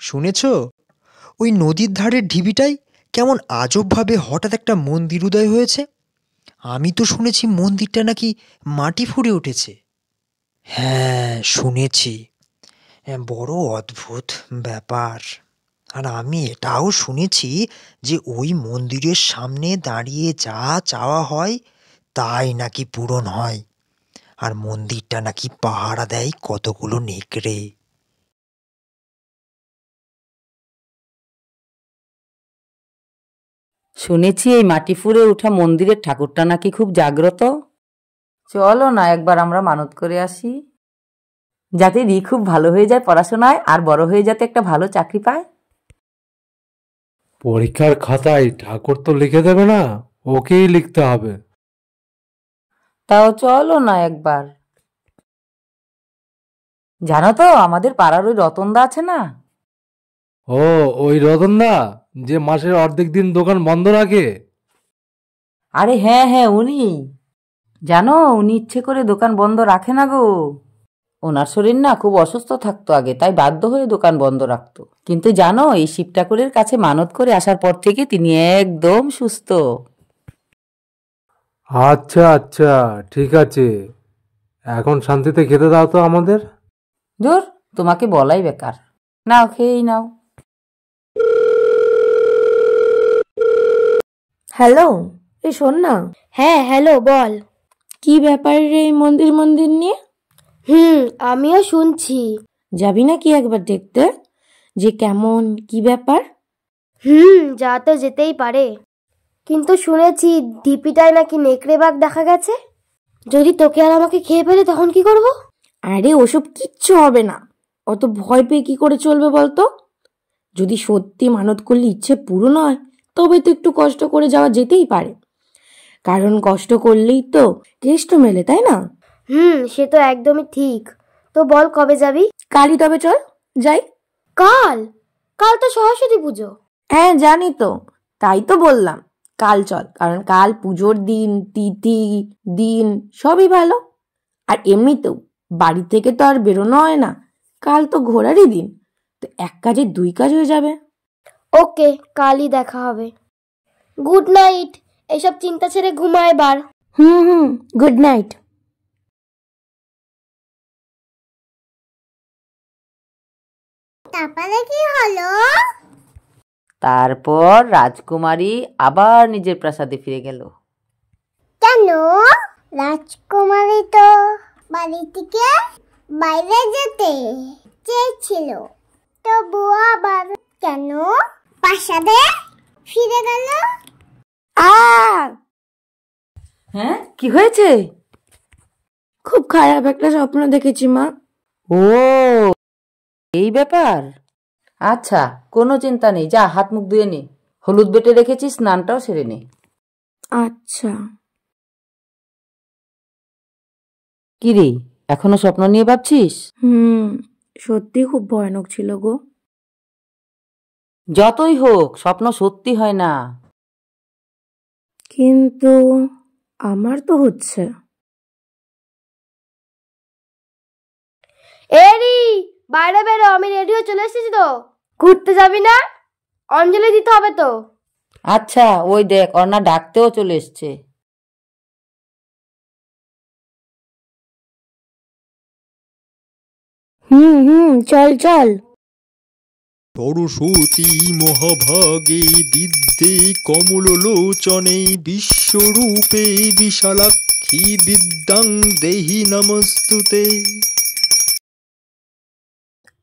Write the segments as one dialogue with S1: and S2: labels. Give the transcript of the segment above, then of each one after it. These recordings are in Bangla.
S1: শুনেছ, ওই নদীর ধারের ঢিবিটায় কেমন আজবভাবে হঠাৎ একটা মন্দির উদয় হয়েছে। আমি তো শুনেছি মন্দিরটা নাকি মাটি ফুঁড়ে উঠেছে। হ্যাঁ, শুনেছি। বড় অদ্ভুত ব্যাপার। আর আমি এটাও শুনেছি যে ওই মন্দিরের সামনে দাঁড়িয়ে যা চাওয়া হয় তাই নাকি পূরণ হয়। আর মন্দিরটা নাকি পাহারা দেয় কতগুলো নেকড়ে।
S2: শুনেছি এই মাটি ফুঁড়ে ওঠা মন্দিরের ঠাকুরটা নাকি খুব জাগ্রত। চলো না একবার আমরা মানত করে আসি, যাতে রি খুব ভালো হয়ে যায় পড়াশোনায়, আর বড় হয়ে যাতে একটা ভালো চাকরি পায়।
S3: পরীক্ষার খাতায় ঠাকুর তো লিখে দেবে না, ওকেই লিখতে হবে।
S2: তাও চলো না একবার। জানো তো আমাদের পাড়ার ওই রতনদা আছে না?
S3: ও, ওই রতনদা, যে মাসের অর্ধেক দিন দোকান বন্ধ রাখে?
S2: আরে হ্যাঁ হ্যাঁ, উনি। জানো, উনি ইচ্ছে করে দোকান বন্ধ রাখে না গো। ওনার শরীর না খুব অসুস্থ থাকতো আগে, তাই বাধ্য হয়ে দোকান বন্ধ রাখতো। কিন্তু জানো, এই শিব ঠাকুরের কাছে মানত করে আসার পর থেকে তিনি একদম সুস্থ।
S3: আচ্ছা আচ্ছা, ঠিক আছে। এখন শান্তিতে খেতে দাও তো আমাদের।
S2: ধুর, তোমাকে বলাই বেকার। নাও, খেয়েই নাও।
S4: হ্যালো, এই শোন না।
S5: হ্যাঁ হ্যালো, বল।
S4: কি ব্যাপার রে এই মন্দির মন্দির নিয়ে?
S5: আমিও শুনছি।
S4: যাবি না কি একবার দেখতে, যে কেমন কি ব্যাপার?
S5: যা তো যেতেই পারে, কিন্তু শুনেছি ঢিপিটায় নাকি নেকড়ে বাঘ দেখা গেছে। যদি তোকে আর আমাকে খেয়ে ফেলে তখন কি করব?
S4: আরে ওসব কিচ্ছু হবে না, অত ভয় পেয়ে কি করে চলবে বলতো? যদি সত্যি মানত করলে ইচ্ছে পূরণ হয়, তবে তো একটু কষ্ট করে যাওয়া যেতেই পারে, কারণ কষ্ট করলেই তো কেষ্ট মেলে, তাই না?
S5: সে তো একদমই ঠিক। তো বল কবে যাবি?
S4: কালই তবে চল যাই।
S5: কাল? কাল তো সরস্বতী পুজো।
S4: হ্যাঁ জানি তো, তাই তো বললাম কাল চল, কারণ কাল পুজোর দিন, তিথি দিন সবই ভালো। আর এমনিতেও বাড়ি থেকে তো আর বেরোনো হয় না, কাল তো ঘোরারই দিন, তো এক কাজে দুই কাজ হয়ে যাবে।
S5: ওকে, কালই দেখা হবে। Good night. এসব চিন্তা ছেড়ে ঘুমা এবার।
S4: Good night.
S5: তারপরে কি হলো?
S2: তারপর রাজকুমারী আবার নিজের প্রাসাদে ফিরে গেল।
S5: কেন? রাজকুমারী তো বাড়ি থেকে বাইরে যেতে চেয়েছিল, তবুও আবার কেন প্রাসাদে ফিরে গেল?
S2: হ্যাঁ, কি হয়েছে?
S4: খুব খারাপ একটা স্বপ্ন দেখেছি মা।
S2: ও, এই ব্যাপার। আচ্ছা, কোনো চিন্তা নেই, যা হাত মুখ ধুয়ে নে, হলুদ বেটে রেখেছি, স্নানটাও সেরে নে।
S4: আচ্ছা।
S2: কি রে, এখনো স্বপ্ন নিয়ে ভাবছিস?
S4: সত্যি খুব ভয়ানক ছিল গো।
S2: যতই হোক, স্বপ্ন সত্যি হয় না।
S4: কিন্তু আমার তো হচ্ছে।
S5: এরি, বাইরে বেরো, আমি রেডি হয়ে চলে এসেছি তো। ঘুরতে যাবি না? অঞ্জলি দিতে হবে তো।
S2: আচ্ছা, ওই দেখ অর্ণা ডাকতেও চলে এসছে।
S4: চল চল।
S1: সরস্বতী মহাভাগে বিদ্যে কমললোচনে বিশ্বরূপে বিশালাক্ষী বিদ্যাং দেহি নমস্তুতে।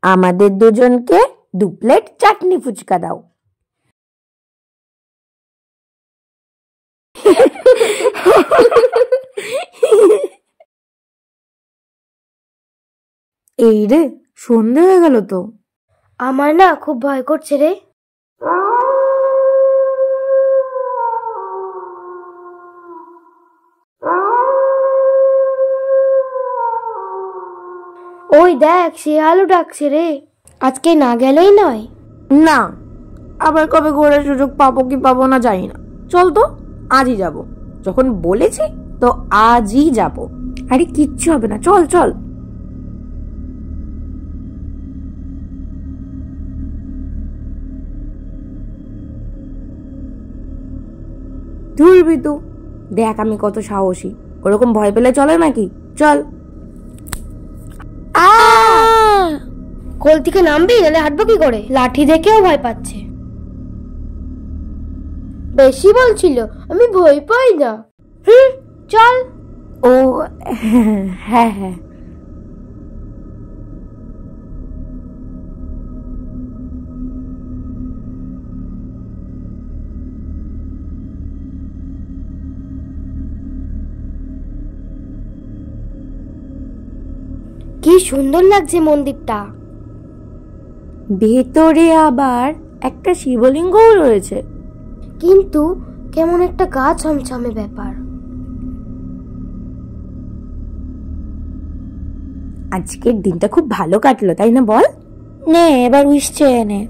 S4: আমাদের দুজনকে 2 প্লেট চাটনি ফুচকা দাও। এই রে, সন্ধে হয়ে গেল তো।
S5: আমার না খুব ভয় করছে রে। ওই দেখ, শিয়ালও ডাকছে রে। আজকে না গেলেই নয়।
S4: না, আবার কবে ঘোরার সুযোগ পাবো কি পাবো না জানি না। চল তো, আজই যাব। যখন বলেছি তো আজই যাব। আরে কিচ্ছু হবে না, চল চল। করবি তো? দেখ আমি কত সাহসী, ওরকম ভয় পেলে চলে নাকি? চল।
S5: কোল থেকে নামবি, নাহলে হাঁটবো কি করে? লাঠি দেখেও ভয় পাচ্ছে। বেশি বলছিল, আমি ভয় পাই না। চল।
S4: ও হ্যাঁ হ্যাঁ।
S5: কি সুন্দর লাগছে মন্দিরটা।
S4: ভেতরে আবার একটা শিবলিঙ্গও রয়েছে,
S5: কিন্তু কেমন একটা গা ছমছমে ব্যাপার।
S4: আজকের দিনটা খুব ভালো কাটলো, তাই না বল? নে এবার উইশ চেয়ে নে।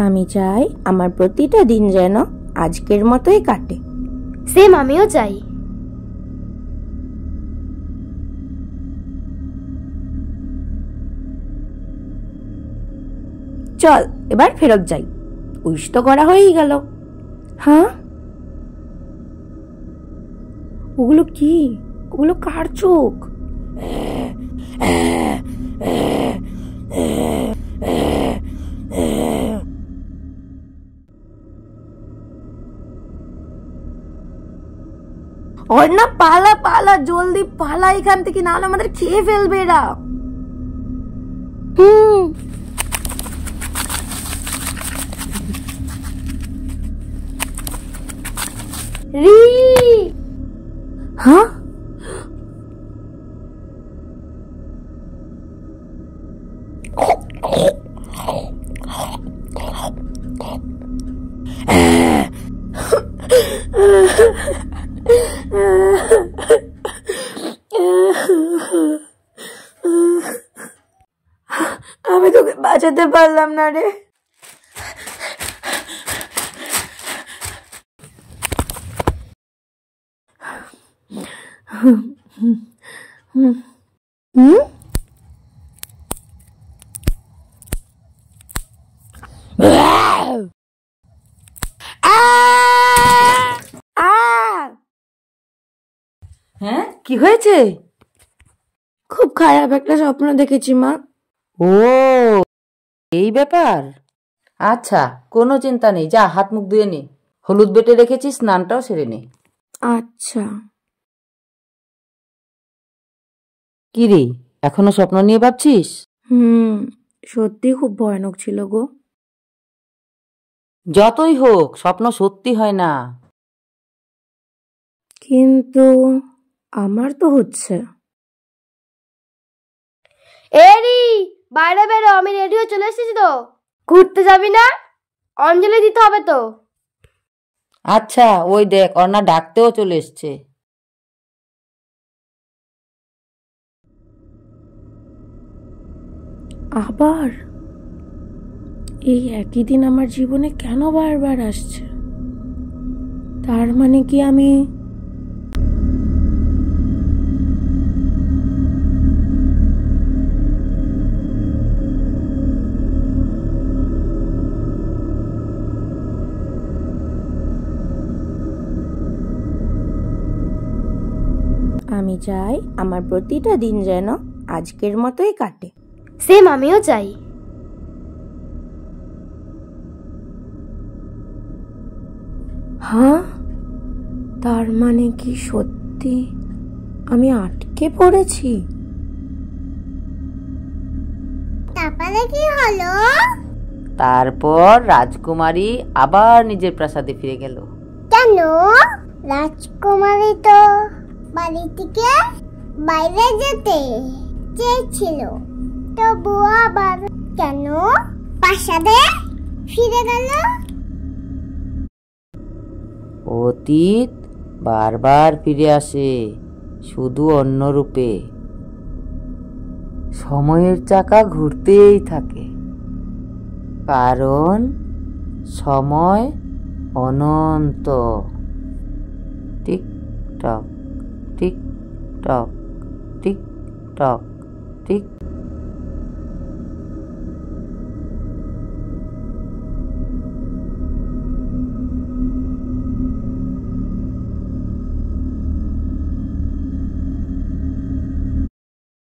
S4: আমি চাই আমার প্রতিটা দিন যেন আজকের মতোই কাটে।
S5: সেম, আমিও চাই।
S4: চল এবার ফেরত যাই, উইশ তো করা হয়েই গেল। হ্যাঁ, ওগুলো কি? ওগুলো কার চোখ? অর্ণা পালা পালা, জলদি পালা এখান থেকে, নাহলে আমাদের খেয়ে ফেলবে এরা। হ্যাঁ, আমি তোকে বাঁচাতে পারলাম না রে।
S2: হ্যাঁ, কি হয়েছে?
S4: খুব খারাপ একটা স্বপ্ন দেখেছি মা।
S2: ও, এই ব্যাপার। আচ্ছা, কোনো চিন্তা নেই, যা হাত মুখ ধুয়ে নে, হলুদ বেটে রেখেছি, স্নানটাও সেরে নে।
S4: আচ্ছা।
S2: কি রে, এখনো স্বপ্ন নিয়ে ভাবছিস?
S4: সত্যি খুব ভয়ানক ছিল গো।
S2: যতই হোক, স্বপ্ন সত্যি হয় না।
S4: কিন্তু আমার তো হচ্ছে।
S5: এরি, বাইরে বেরো, আমি রেডি হয়ে চলে এসেছি তো। ঘুরতে যাবি না? অঞ্জলি দিতে হবে তো।
S2: আচ্ছা, ওই দেখ, অর্ণা ডাকতেও চলে এসছে।
S4: আবার এই একই দিন আমার জীবনে কেন বারবার আসছে? তার মানে কি আমি চাই আমার প্রতিটা দিন যেন আজকের মতোই কাটে।
S5: সেম, আমিও চাই।
S4: হ্যাঁ, তার মানে কি সত্যি আমি আটকে পড়েছি?
S5: তারপরে কি হলো?
S2: তারপর রাজকুমারী আবার নিজের প্রাসাদে ফিরে গেল।
S5: কেন? রাজকুমারী তো বাড়ি থেকে বাইরে যেতে চেয়েছিল, তবুও আবার কেন প্রাসাদে ফিরে গেল?
S2: অতীত বারবার ফিরে আসে, শুধু অন্য রূপে। সময়ের চাকা ঘুরতেই থাকে, কারণ সময় অনন্ত। Tick tock, tick tock, tick tock, tick